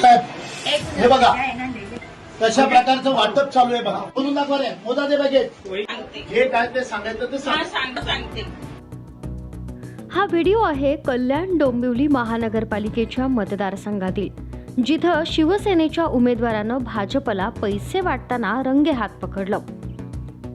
साहेब हे बघा कशा प्रकारचं वाटप चालू आहे बघा. बोलून दाखवा रे. मोजा ते बघेत हे काय ते सांगायचं ते सांगते. हा व्हिडिओ आहे कल्याण डोंबिवली महानगरपालिकेच्या मतदारसंघातील, जिथं शिवसेनेच्या उमेदवारानं भाजपला पैसे वाटताना रंगेहात पकडलं.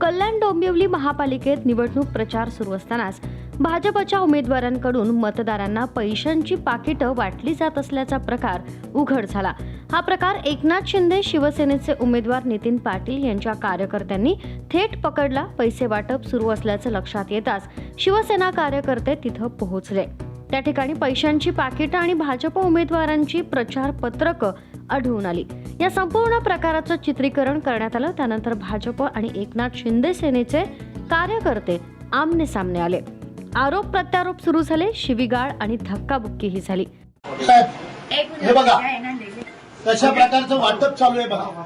कल्याण डोंबिवली महापालिकेत निवडणूक प्रचार सुरू असतानाच भाजपच्या उमेदवारांकडून मतदारांना पैशांची पाकिटं वाटली जात असल्याचा प्रकार उघड झाला. हा प्रकार एकनाथ शिंदे शिवसेनेचे उमेदवार नितीन पाटील यांच्या कार्यकर्त्यांनी थेट पकडला. पैसे वाटप सुरू असल्याचं लक्षात येताच शिवसेना कार्यकर्ते तिथं पोहोचले. त्या ठिकाणी पैशांची पाकिटं आणि भाजप उमेदवारांची प्रचार पत्रकं आढळून आली. या संपूर्ण प्रकाराचं चित्रीकरण करण्यात आलं. त्यानंतर भाजप आणि एकनाथ शिंदे सेनेचे कार्यकर्ते आमने सामने आले. आरोप प्रत्यारोप सुरू झाले. शिवीगाळ आणि धक्काबुक्कीही झाली. साहेब हे बघा कशा प्रकारचं वाटप चालू आहे बघा.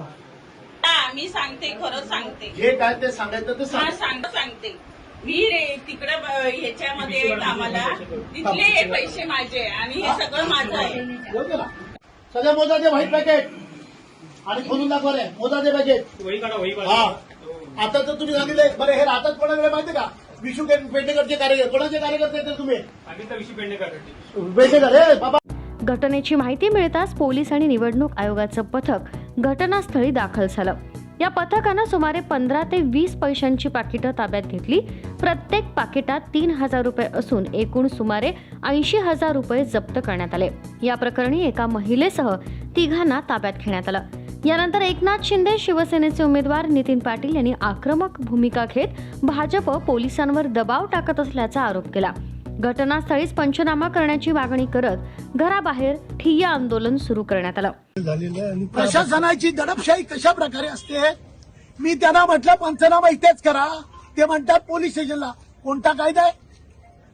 मी सांगते, खरं सांगते. हे काय ते सांगायचं ते सांगते. मी तिकडे ह्याच्यामध्ये कामाला तिथले हे पैसे माझे आणि हे सगळं माझं आहे. सगळे मोजा ते व्हाईट पॅकेट आणि खोलून दाखवा रे. मोजा ते पॅकेट. हा आता तर तुम्ही सांगितले बरं. हे राहतात कोणाकडे माहिती का? विशू पेंडेकरचे कार्यकर्ते. कोणाचे कार्यकर्ते आहेत तुम्ही? पेंडेकर हे बाबा. घटनेची माहिती मिळताच पोलीस आणि निवडणूक आयोगाचं पथक घटनास्थळी दाखल झालं. या पथकानं सुमारे 15 ते 20 पैशांची पाकिटं ताब्यात घेतली. प्रत्येक पाकिटात 3,000 रुपये असून एकूण सुमारे 80,000 रुपये जप्त करण्यात आले. या प्रकरणी एका महिलेसह तिघांना ताब्यात घेण्यात आलं. यानंतर एकनाथ शिंदे शिवसेनेचे उमेदवार नितीन पाटील यांनी आक्रमक भूमिका घेत भाजप पोलिसांवर दबाव टाकत असल्याचा आरोप केला. घटनास्थळीच पंचनामा करण्याची मागणी करत घराबाहेर ठिय्या आंदोलन सुरू करण्यात आलं. प्रशासनाची दडपशाही कशा प्रकारे असते? मी त्यांना म्हटलं पंचनामा इथेच करा. ते म्हणतात पोलीस स्टेशनला. कोणता कायदा आहे?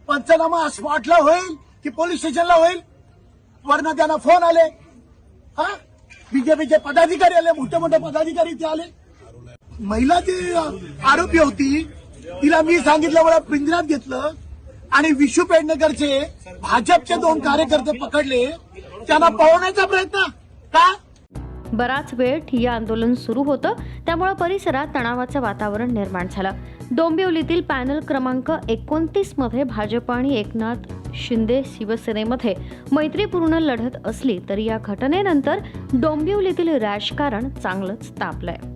पंचनामा स्पॉटला होईल की पोलीस स्टेशनला होईल? वरनं त्यांना फोन आले. हा बीजेपीचे पदाधिकारी आले. मोठे मोठे पदाधिकारी ते आले. महिला जी आरोपी होती तिला मी सांगितलं मला पिंजऱ्यात घेतलं आणि विशू पेडणेकरचे भाजपचे 2 कार्यकर्ते पकडले. त्यांना पळवण्याचा प्रयत्न का? बराच वेळ ठिय्या आंदोलन सुरू होतं. त्यामुळे परिसरात तणावाचं वातावरण निर्माण झालं. डोंबिवलीतील पॅनल क्रमांक 29 मध्ये भाजप आणि एकनाथ शिंदे शिवसेनेमध्ये मैत्रीपूर्ण लढत असली तरी या घटनेनंतर डोंबिवलीतील राजकारण चांगलंच तापलंय.